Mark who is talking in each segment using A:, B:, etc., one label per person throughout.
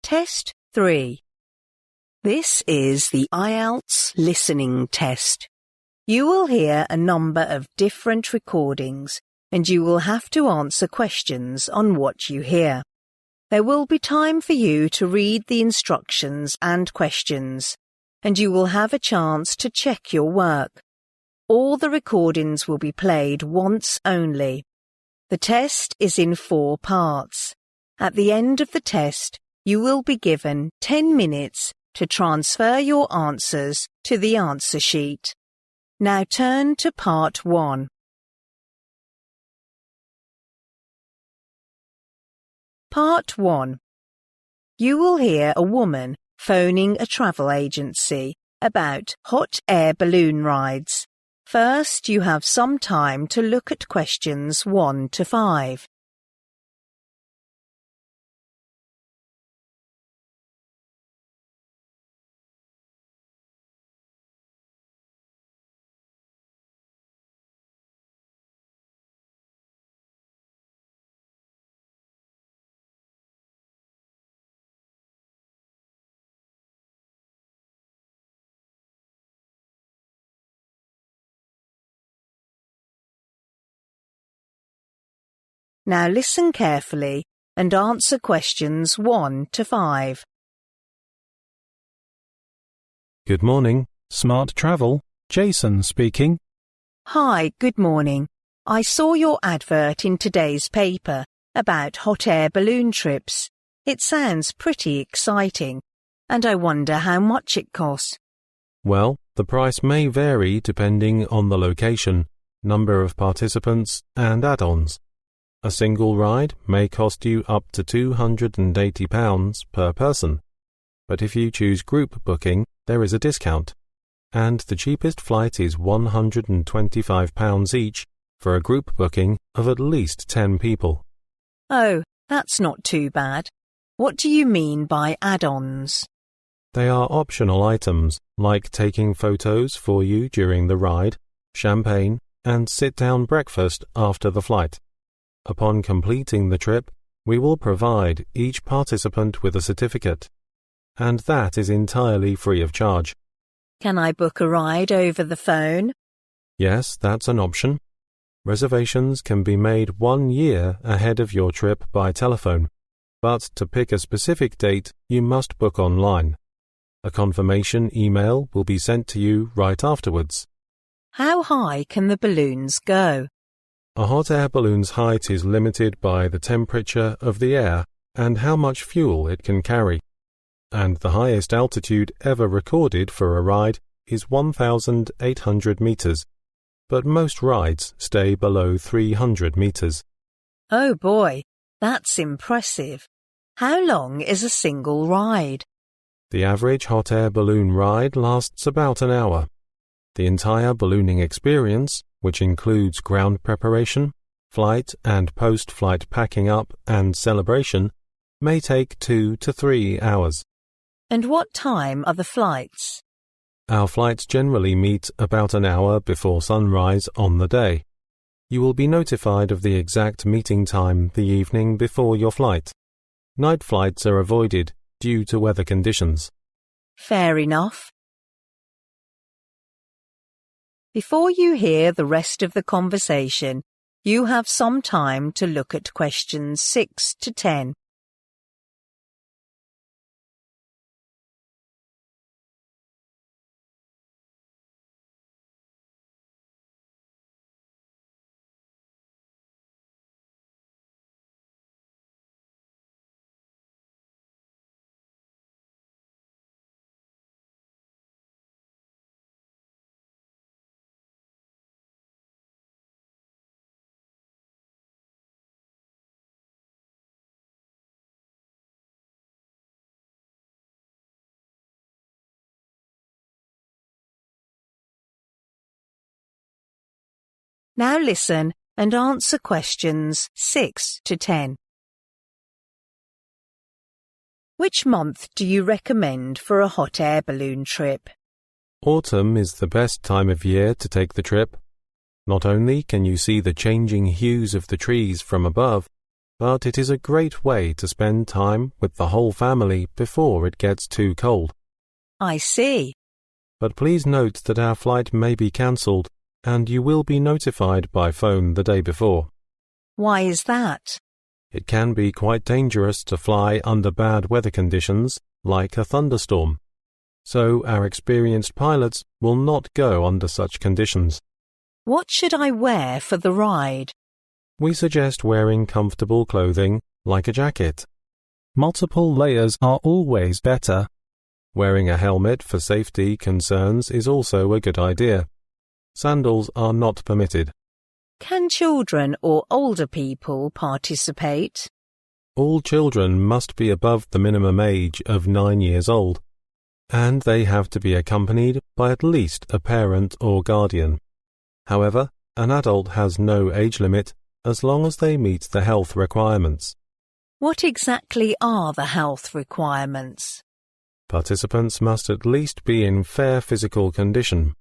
A: Test 3. This is the IELTS listening test. You will hear a number of different recordings and you will have to answer questions on what you hear. There will be time for you to read the instructions and questions, and you will have a chance to check your work. All the recordings will be played once only. The test is in 4 parts. At the end of the test, you will be given 10 minutes to transfer your answers to the answer sheet. Now turn to part 1. Part 1. You will hear a woman phoning a travel agency about hot air balloon rides. First, you have some time to look at questions 1 to 5. Now listen carefully and answer questions 1 to 5.
B: Good morning. Smart Travel. Jason speaking.
A: Hi, good morning. I saw your advert in today's paper about hot air balloon trips. It sounds pretty exciting, and I wonder how much it costs.
B: Well, the price may vary depending on the location, number of participants, and add-ons. A single ride may cost you up to £280 per person, but if you choose group booking, there is a discount, and the cheapest flight is £125 each for a group booking of at least 10 people.
A: Oh, that's not too bad. What do you mean by add-ons?
B: They are optional items, like taking photos for you during the ride, champagne, and sit-down breakfast after the flight. Upon completing the trip, we will provide each participant with a certificate, and that is entirely free of charge.
A: Can I book a ride over the phone?
B: Yes, that's an option. Reservations can be made 1 year ahead of your trip by telephone, but to pick a specific date, you must book online. A confirmation email will be sent to you right afterwards.
A: How high can the balloons go?
B: A hot air balloon's height is limited by the temperature of the air and how much fuel it can carry, and the highest altitude ever recorded for a ride is 1,800 meters, but most rides stay below 300 meters.
A: Oh boy, that's impressive. How long is a single ride?
B: The average hot air balloon ride lasts about an hour. The entire ballooning experience, which includes ground preparation, flight and post-flight packing up and celebration, may take 2 to 3 hours.
A: And what time are the flights?
B: Our flights generally meet about an hour before sunrise on the day. You will be notified of the exact meeting time the evening before your flight. Night flights are avoided due to weather conditions.
A: Fair enough. Before you hear the rest of the conversation, you have some time to look at questions 6 to 10. Now listen and answer questions 6 to 10. Which month do you recommend for a hot air balloon trip?
B: Autumn is the best time of year to take the trip. Not only can you see the changing hues of the trees from above, but it is a great way to spend time with the whole family before it gets too cold.
A: I see.
B: But please note that our flight may be cancelled and you will be notified by phone the day before.
A: Why is that?
B: It can be quite dangerous to fly under bad weather conditions, like a thunderstorm. So our experienced pilots will not go under such conditions.
A: What should I wear for the ride?
B: We suggest wearing comfortable clothing, like a jacket. Multiple layers are always better. Wearing a helmet for safety concerns is also a good idea. Sandals are not permitted.
A: Can children or older people participate?
B: All children must be above the minimum age of 9 years old, and they have to be accompanied by at least a parent or guardian. However, an adult has no age limit as long as they meet the health requirements.
A: What exactly are the health requirements?
B: Participants must at least be in fair physical condition.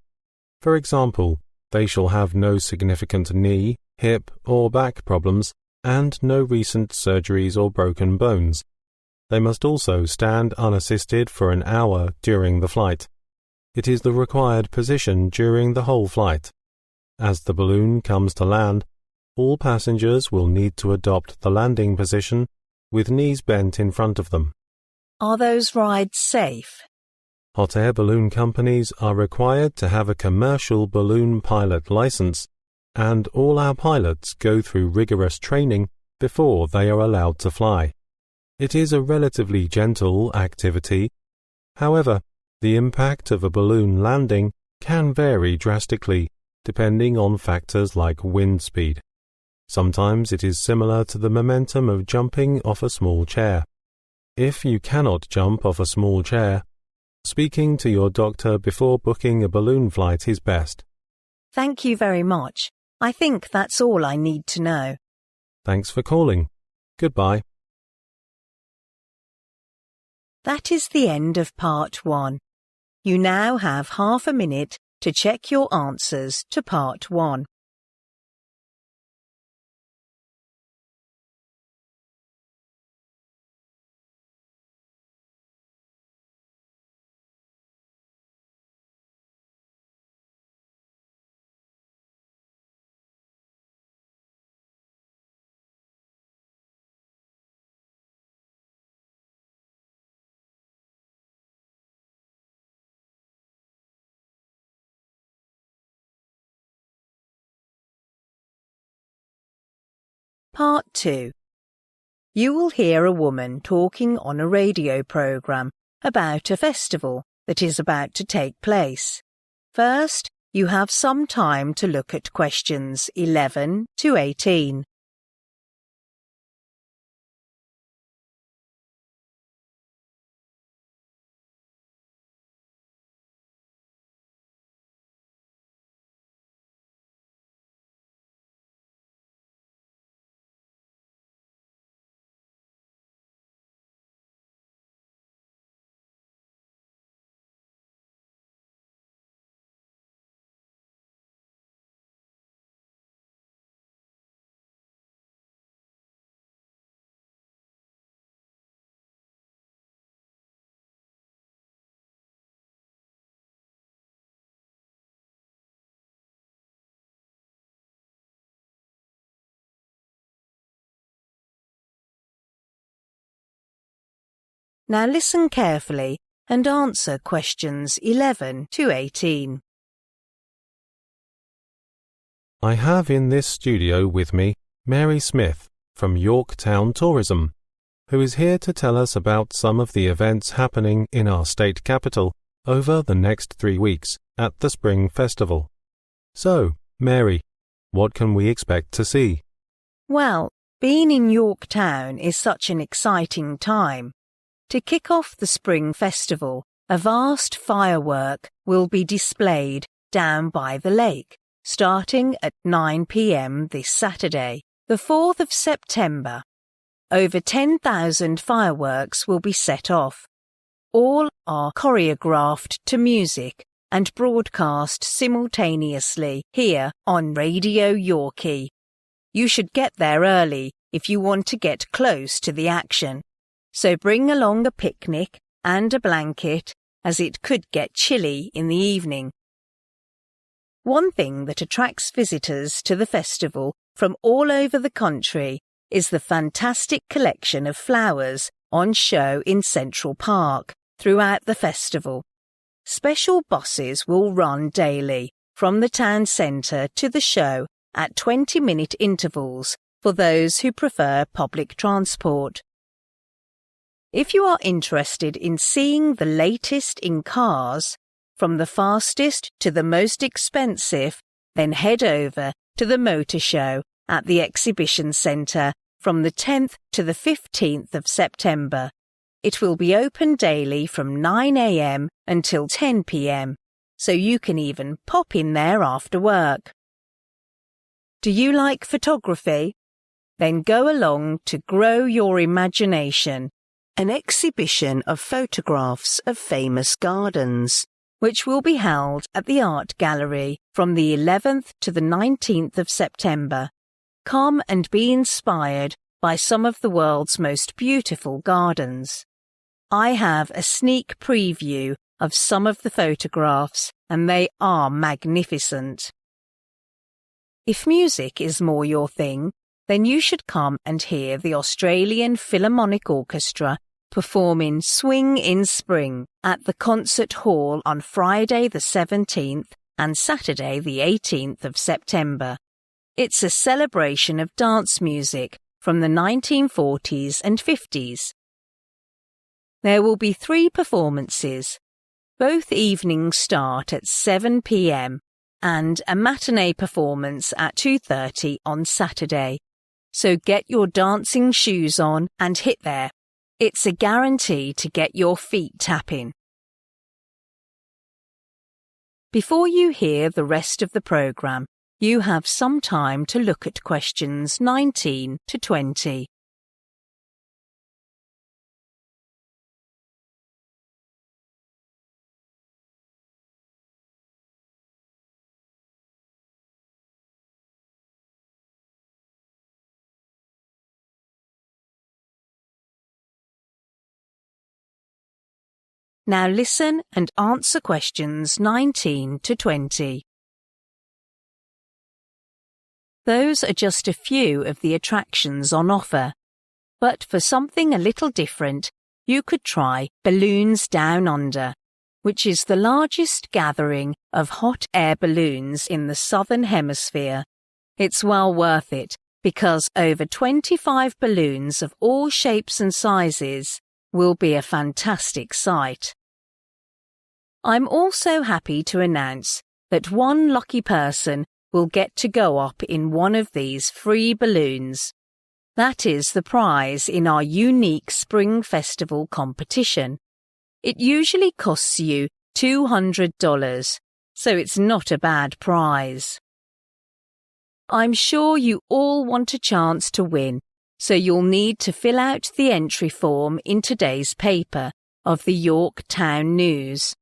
B: For example, they shall have no significant knee, hip, or back problems and no recent surgeries or broken bones. They must also stand unassisted for an hour during the flight. It is the required position during the whole flight. As the balloon comes to land, all passengers will need to adopt the landing position with knees bent in front of them.
A: Are those rides safe?
B: Hot air balloon companies are required to have a commercial balloon pilot license, and all our pilots go through rigorous training before they are allowed to fly. It is a relatively gentle activity. However, the impact of a balloon landing can vary drastically depending on factors like wind speed. Sometimes it is similar to the momentum of jumping off a small chair. If you cannot jump off a small chair, speaking to your doctor before booking a balloon flight is best.
A: Thank you very much. I think that's all I need to know.
B: Thanks for calling. Goodbye.
A: That is the end of part 1. You now have half a minute to check your answers to part 1. Part 2. You will hear a woman talking on a radio program about a festival that is about to take place. First, you have some time to look at questions 11 to 18. Now listen carefully and answer questions 11 to 18.
B: I have in this studio with me Mary Smith from Yorktown Tourism, who is here to tell us about some of the events happening in our state capital over the next 3 weeks at the Spring Festival. So, Mary, what can we expect to see?
A: Well, being in Yorktown is such an exciting time. To kick off the Spring Festival, a vast firework will be displayed down by the lake, starting at 9 p.m. this Saturday, the 4th of September. Over 10,000 fireworks will be set off. All are choreographed to music and broadcast simultaneously here on Radio Yorkie. You should get there early if you want to get close to the action. So bring along a picnic and a blanket, as it could get chilly in the evening. One thing that attracts visitors to the festival from all over the country is the fantastic collection of flowers on show in Central Park throughout the festival. Special buses will run daily from the town centre to the show at 20-minute intervals for those who prefer public transport. If you are interested in seeing the latest in cars, from the fastest to the most expensive, then head over to the Motor Show at the Exhibition Centre from the 10th to the 15th of September. It will be open daily from 9 a.m. until 10 p.m, so you can even pop in there after work. Do you like photography? Then go along to Grow Your Imagination, an exhibition of photographs of famous gardens, which will be held at the Art Gallery from the 11th to the 19th of September. Come and be inspired by some of the world's most beautiful gardens. I have a sneak preview of some of the photographs, and they are magnificent. If music is more your thing, then you should come and hear the Australian Philharmonic Orchestra performing Swing in Spring at the Concert Hall on Friday the 17th and Saturday the 18th of September. It's a celebration of dance music from the 1940s and 50s. There will be 3 performances. Both evenings start at 7 p.m. and a matinee performance at 2:30 on Saturday. So get your dancing shoes on and hit there. It's a guarantee to get your feet tapping. Before you hear the rest of the programme, you have some time to look at questions 19 to 20. Now listen and answer questions 19 to 20. Those are just a few of the attractions on offer. But for something a little different, you could try Balloons Down Under, which is the largest gathering of hot air balloons in the Southern Hemisphere. It's well worth it because over 25 balloons of all shapes and sizes will be a fantastic sight. I'm also happy to announce that one lucky person will get to go up in one of these free balloons. That is the prize in our unique Spring Festival competition. It usually costs you $200, so it's not a bad prize. I'm sure you all want a chance to win, so you'll need to fill out the entry form in today's paper of the York Town News.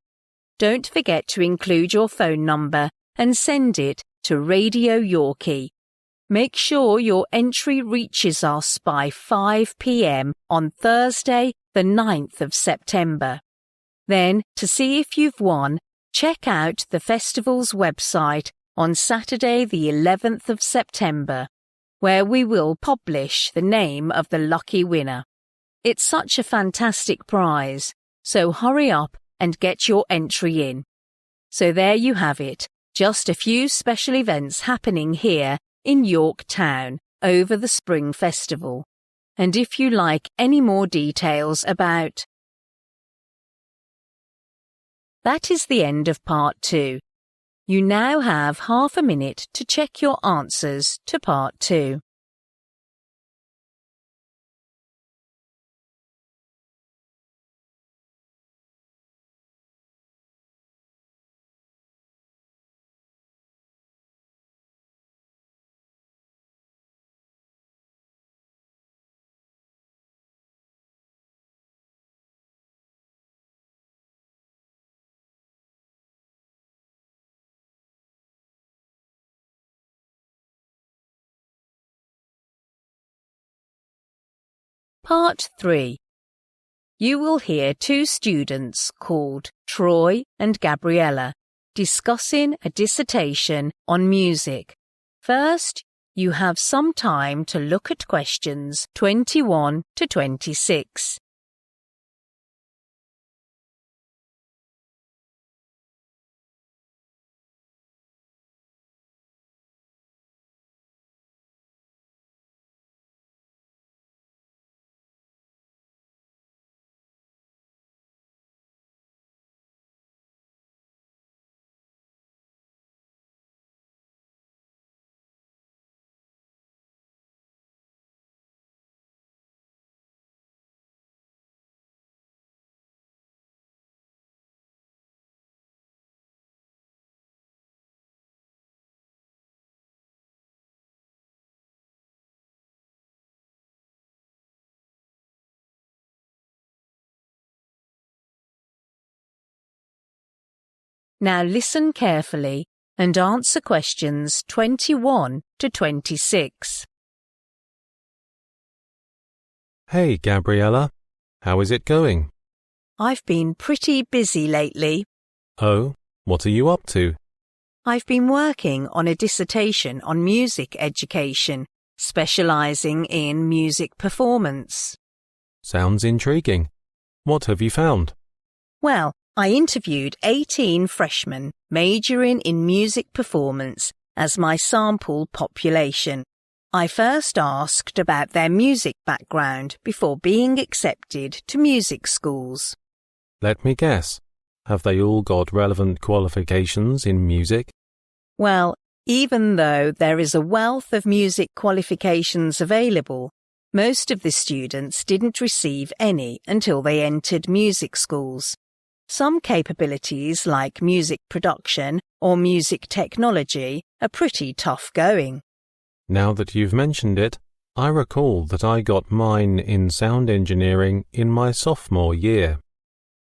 A: Don't forget to include your phone number and send it to Radio Yorkie. Make sure your entry reaches us by 5 p.m. on Thursday, the 9th of September. Then, to see if you've won, check out the festival's website on Saturday, the 11th of September, where we will publish the name of the lucky winner. It's such a fantastic prize, so hurry up and get your entry in. So there you have it, just a few special events happening here in York Town over the Spring Festival. And if you like any more details about... That is the end of part 2. You now have half a minute to check your answers to part 2. Part 3. You will hear two students called Troy and Gabriella discussing a dissertation on music. First, you have some time to look at questions 21 to 26. Now listen carefully and answer questions 21 to 26.
B: Hey, Gabriella. How is it going?
A: I've been pretty busy lately.
B: Oh, what are you up to?
A: I've been working on a dissertation on music education, specializing in music performance.
B: Sounds intriguing. What have you found?
A: Well, I interviewed 18 freshmen majoring in music performance as my sample population. I first asked about their music background before being accepted to music schools.
B: Let me guess. Have they all got relevant qualifications in music?
A: Well, even though there is a wealth of music qualifications available, most of the students didn't receive any until they entered music schools. Some capabilities like music production or music technology are pretty tough going.
B: Now that you've mentioned it, I recall that I got mine in sound engineering in my sophomore year.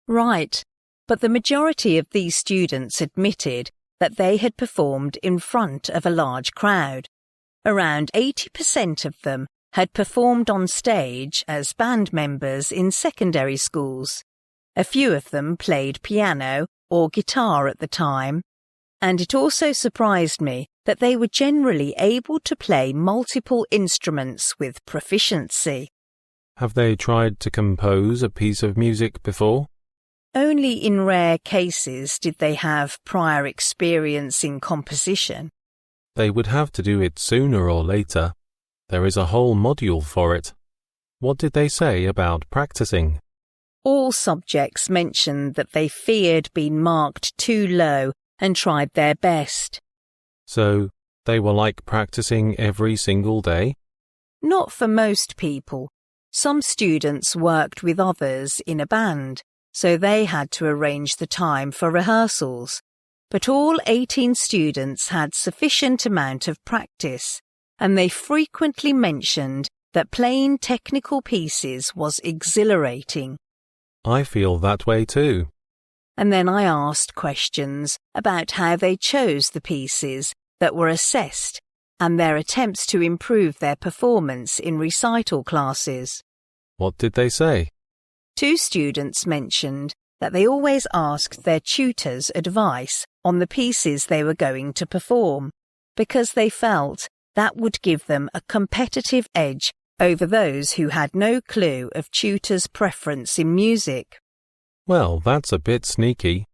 A: Right, but the majority of these students admitted that they had performed in front of a large crowd. Around 80% of them had performed on stage as band members in secondary schools. A few of them played piano or guitar at the time, and it also surprised me that they were generally able to play multiple instruments with proficiency.
B: Have they tried to compose a piece of music before?
A: Only in rare cases did they have prior experience in composition.
B: They would have to do it sooner or later. There is a whole module for it. What did they say about practicing?
A: All subjects mentioned that they feared being marked too low and tried their best.
B: So, they were like practicing every single day?
A: Not for most people. Some students worked with others in a band, so they had to arrange the time for rehearsals. But all 18 students had sufficient amount of practice, and they frequently mentioned that playing technical pieces was exhilarating.
B: I feel that way too.
A: And then I asked questions about how they chose the pieces that were assessed and their attempts to improve their performance in recital classes.
B: What did they say?
A: Two students mentioned that they always asked their tutors' advice on the pieces they were going to perform, because they felt that would give them a competitive edge over those who had no clue of tutors' preference in music.
B: Well, that's a bit sneaky.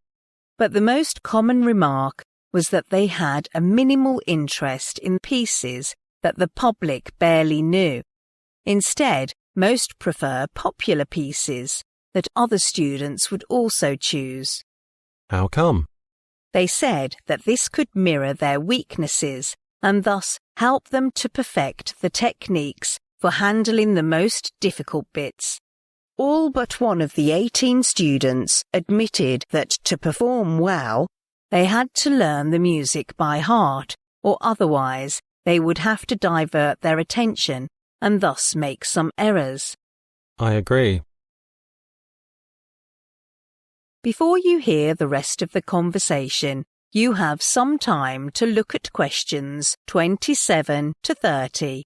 A: But the most common remark was that they had a minimal interest in pieces that the public barely knew. Instead, most prefer popular pieces that other students would also choose.
B: How come?
A: They said that this could mirror their weaknesses and thus help them to perfect the techniques for handling the most difficult bits. All but one of the 18 students admitted that to perform well, they had to learn the music by heart, or otherwise they would have to divert their attention and thus make some errors.
B: I agree.
A: Before you hear the rest of the conversation, you have some time to look at questions 27 to 30.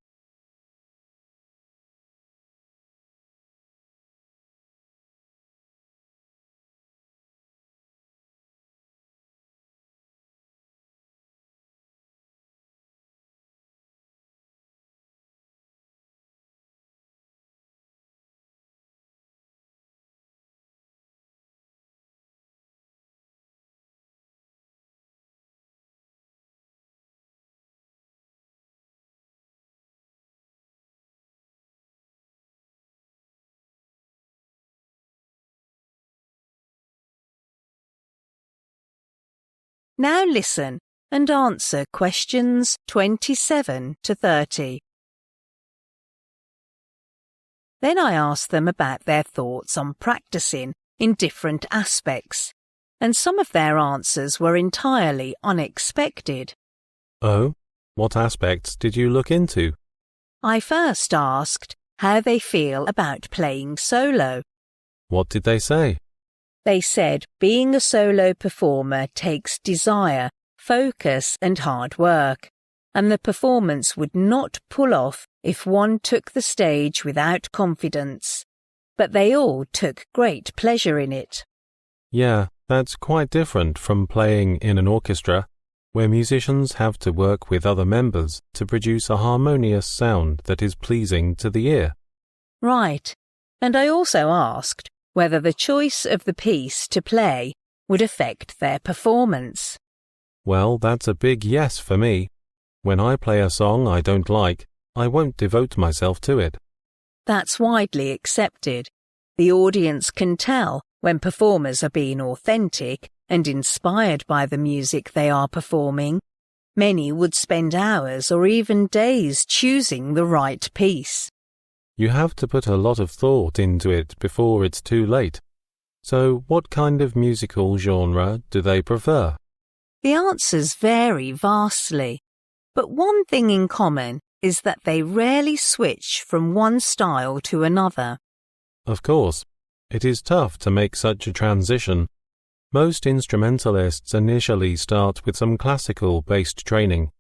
A: Now listen and answer questions 27 to 30. Then I asked them about their thoughts on practicing in different aspects, and some of their answers were entirely unexpected.
B: Oh, what aspects did you look into?
A: I first asked how they feel about playing solo.
B: What did they say?
A: They said being a solo performer takes desire, focus and hard work, and the performance would not pull off if one took the stage without confidence. But they all took great pleasure in it.
B: Yeah, that's quite different from playing in an orchestra, where musicians have to work with other members to produce a harmonious sound that is pleasing to the ear.
A: Right, and I also asked whether the choice of the piece to play would affect their performance.
B: Well, that's a big yes for me. When I play a song I don't like, I won't devote myself to it.
A: That's widely accepted. The audience can tell when performers are being authentic and inspired by the music they are performing. Many would spend hours or even days choosing the right piece.
B: You have to put a lot of thought into it before it's too late. So what kind of musical genre do they prefer?
A: The answers vary vastly, but one thing in common is that they rarely switch from one style to another.
B: Of course, it is tough to make such a transition. Most instrumentalists initially start with some classical-based training,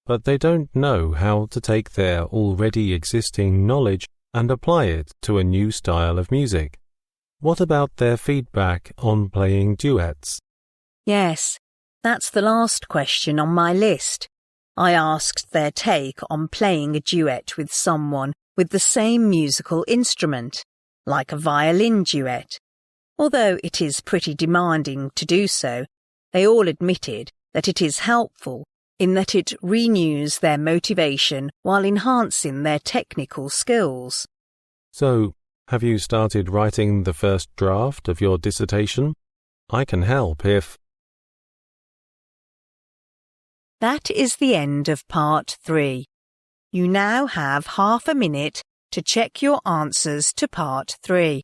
B: but they don't know how to take their already existing knowledge and apply it to a new style of music. What about their feedback on playing duets?
A: Yes, that's the last question on my list. I asked their take on playing a duet with someone with the same musical instrument, like a violin duet. Although it is pretty demanding to do so, they all admitted that it is helpful in that it renews their motivation while enhancing their technical skills.
B: So, have you started writing the first draft of your dissertation? I can help if...
A: That is the end of part 3. You now have half a minute to check your answers to part 3.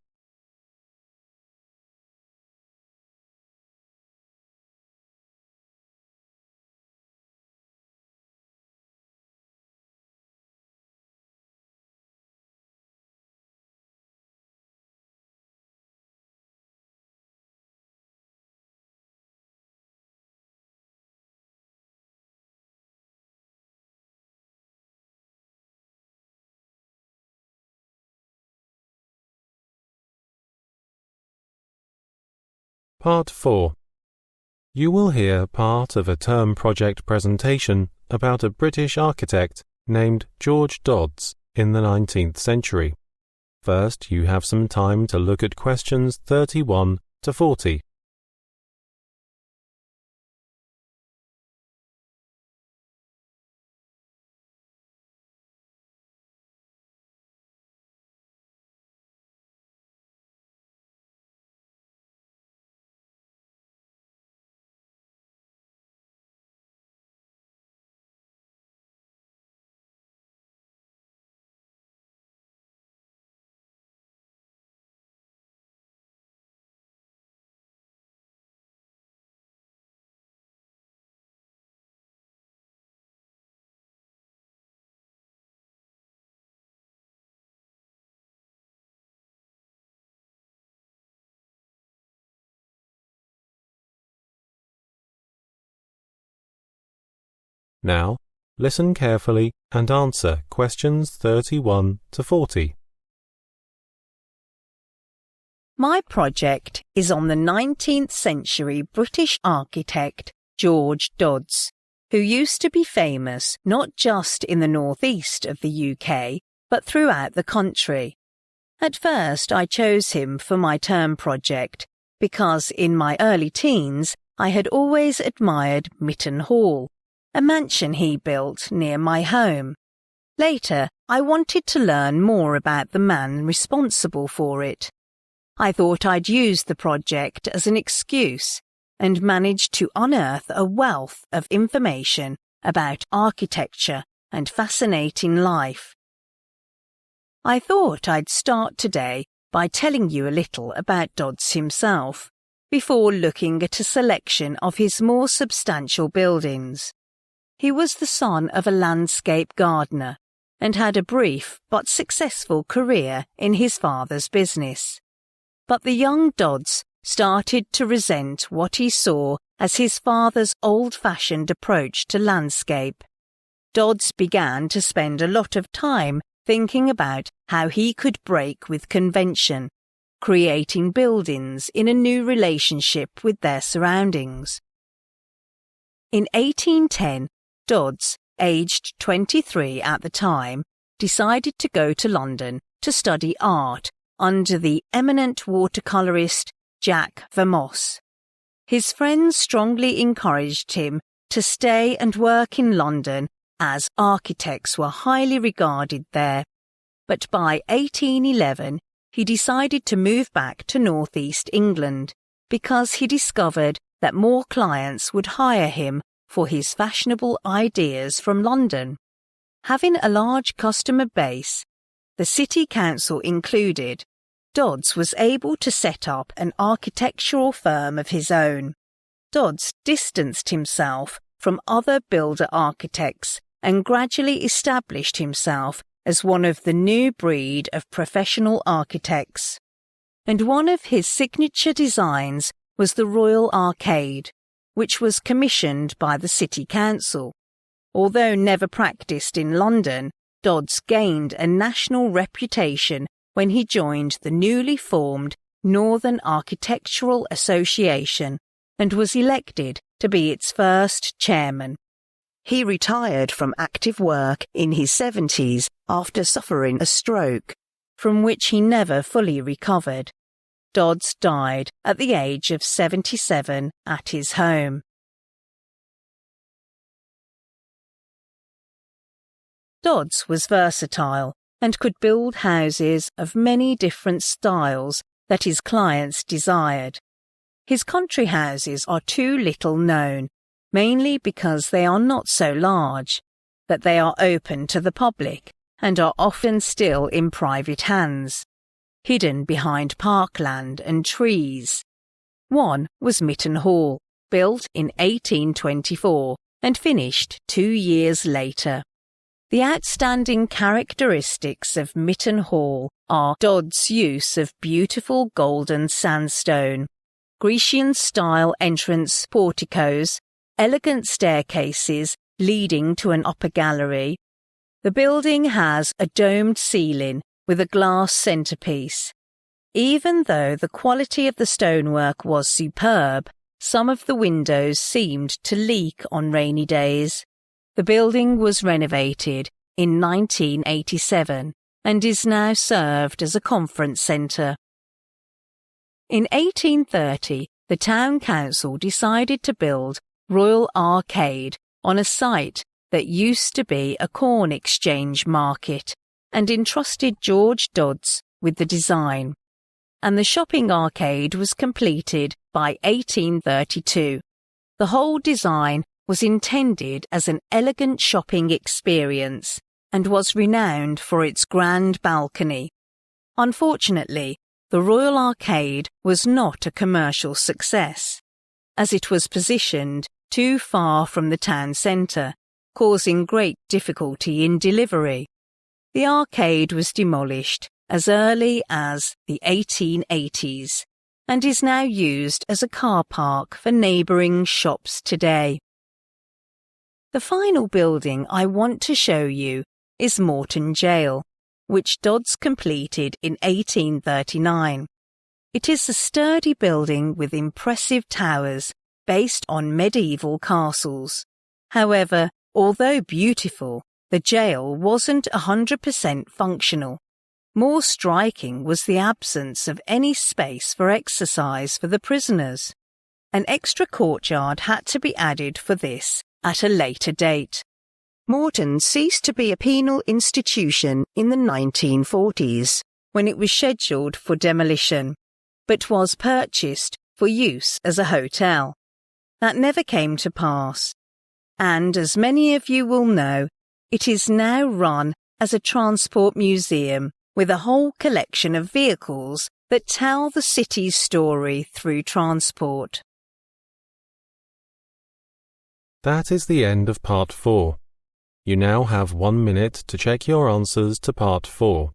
B: Part 4. You will hear part of a term project presentation about a British architect named George Dodds in the 19th century. First, you have some time to look at questions 31 to 40. Now, listen carefully and answer questions 31 to 40.
A: My project is on the 19th century British architect George Dodds, who used to be famous not just in the northeast of the UK, but throughout the country. At first, I chose him for my term project because in my early teens, I had always admired Mytton Hall, a mansion he built near my home. Later, I wanted to learn more about the man responsible for it. I thought I'd use the project as an excuse and managed to unearth a wealth of information about architecture and fascinating life. I thought I'd start today by telling you a little about Dodds himself, before looking at a selection of his more substantial buildings. He was the son of a landscape gardener and had a brief but successful career in his father's business. But the young Dodds started to resent what he saw as his father's old-fashioned approach to landscape. Dodds began to spend a lot of time thinking about how he could break with convention, creating buildings in a new relationship with their surroundings. In 1810, Dodds, aged 23 at the time, decided to go to London to study art under the eminent watercolourist Jack Vermoss. His friends strongly encouraged him to stay and work in London as architects were highly regarded there, but by 1811 he decided to move back to northeast England because he discovered that more clients would hire him for his fashionable ideas from London. Having a large customer base, the city council included, Dodds was able to set up an architectural firm of his own. Dodds distanced himself from other builder architects and gradually established himself as one of the new breed of professional architects. And one of his signature designs was the Royal Arcade, which was commissioned by the City Council. Although never practised in London, Dodds gained a national reputation when he joined the newly formed Northern Architectural Association and was elected to be its first chairman. He retired from active work in his 70s after suffering a stroke, from which he never fully recovered. Dodds died at the age of 77 at his home. Dodds was versatile and could build houses of many different styles that his clients desired. His country houses are too little known, mainly because they are not so large, that they are open to the public and are often still in private hands, hidden behind parkland and trees. One was Mitten Hall, built in 1824 and finished 2 years later. The outstanding characteristics of Mitten Hall are Dodds' use of beautiful golden sandstone, Grecian-style entrance porticos, elegant staircases leading to an upper gallery. The building has a domed ceiling with a glass centrepiece. Even though the quality of the stonework was superb, some of the windows seemed to leak on rainy days. The building was renovated in 1987 and is now served as a conference centre. In 1830, the town council decided to build Royal Arcade on a site that used to be a corn exchange market and entrusted George Dodds with the design. And the shopping arcade was completed by 1832. The whole design was intended as an elegant shopping experience and was renowned for its grand balcony. Unfortunately, the Royal Arcade was not a commercial success, as it was positioned too far from the town centre, causing great difficulty in delivery. The arcade was demolished as early as the 1880s and is now used as a car park for neighbouring shops today. The final building I want to show you is Morton Jail, which Dodds completed in 1839. It is a sturdy building with impressive towers based on medieval castles. However, although beautiful, the jail wasn't 100% functional. More striking was the absence of any space for exercise for the prisoners. An extra courtyard had to be added for this at a later date. Morton ceased to be a penal institution in the 1940s, when it was scheduled for demolition, but was purchased for use as a hotel. That never came to pass. And as many of you will know, it is now run as a transport museum with a whole collection of vehicles that tell the city's story through transport.
B: That is the end of Part 4. You now have 1 minute to check your answers to Part 4.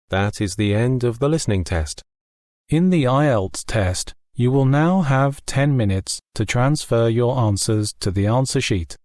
B: That is the end of the listening test. In the IELTS test, you will now have 10 minutes to transfer your answers to the answer sheet.